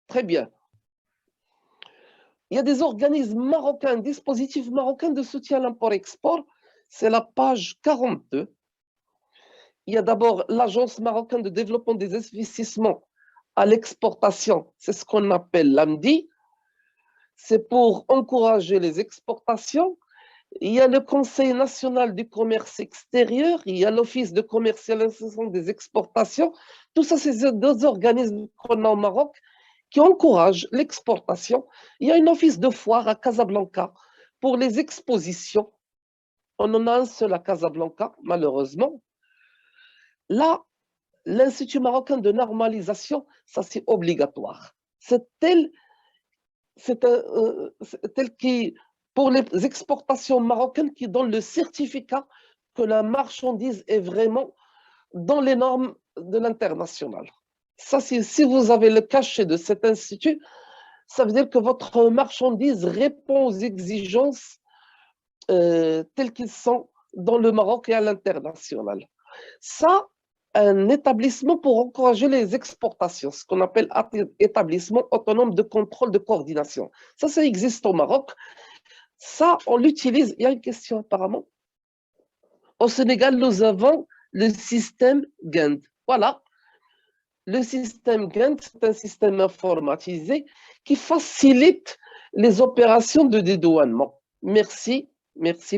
Très bien. Il y a des organismes marocains, dispositifs marocains de soutien à l'import-export. C'est la page 42. Il y a d'abord l'Agence marocaine de développement des investissements à l'exportation. C'est ce qu'on appelle l'AMDI. C'est pour encourager les exportations. Il y a le Conseil national du commerce extérieur. Il y a l'Office de commercialisation des exportations. Tout ça, c'est deux organismes qu'on a au Maroc qui encouragent l'exportation. Il y a un office de foire à Casablanca pour les expositions. On en a un seul à Casablanca, malheureusement. Là, l'Institut marocain de normalisation, ça c'est obligatoire. C'est tel qui, pour les exportations marocaines, qui donne le certificat que la marchandise est vraiment dans les normes de l'international. Ça, si vous avez le cachet de cet institut, ça veut dire que votre marchandise répond aux exigences telles qu'elles sont dans le Maroc et à l'international. Ça, un établissement pour encourager les exportations, ce qu'on appelle établissement autonome de contrôle de coordination. Ça existe au Maroc. Ça, on l'utilise. Il y a une question apparemment. Au Sénégal, nous avons le système GAND. Voilà. Le système GAND, c'est un système informatisé qui facilite les opérations de dédouanement. Merci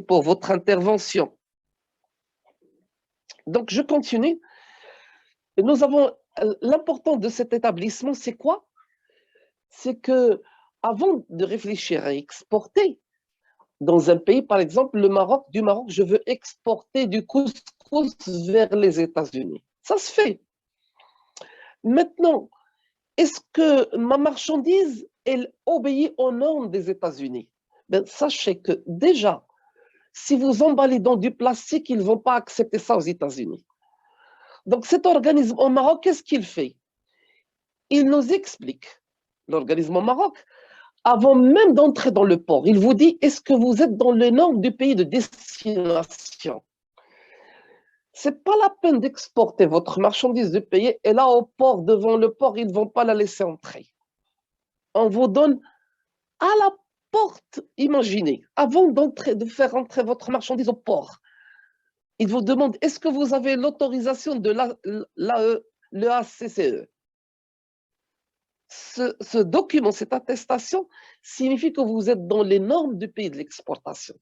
pour votre intervention. Donc, je continue. Nous avons l'important de cet établissement, c'est quoi? C'est que avant de réfléchir à exporter dans un pays, par exemple le Maroc, du Maroc, je veux exporter du couscous vers les États-Unis. Ça se fait. Maintenant, est-ce que ma marchandise, elle obéit aux normes des États-Unis? Ben, sachez que déjà, si vous emballez dans du plastique, ils ne vont pas accepter ça aux États-Unis. Donc cet organisme au Maroc, qu'est-ce qu'il fait? Il nous explique, l'organisme au Maroc, avant même d'entrer dans le port, il vous dit, est-ce que vous êtes dans les normes du pays de destination? C'est pas la peine d'exporter votre marchandise du pays et là au port, devant le port, ils ne vont pas la laisser entrer. On vous donne à la porte, imaginez, avant de faire entrer votre marchandise au port, ils vous demandent, est-ce que vous avez l'autorisation de l'EACCE? Ce document, cette attestation, signifie que vous êtes dans les normes du pays de l'exportation.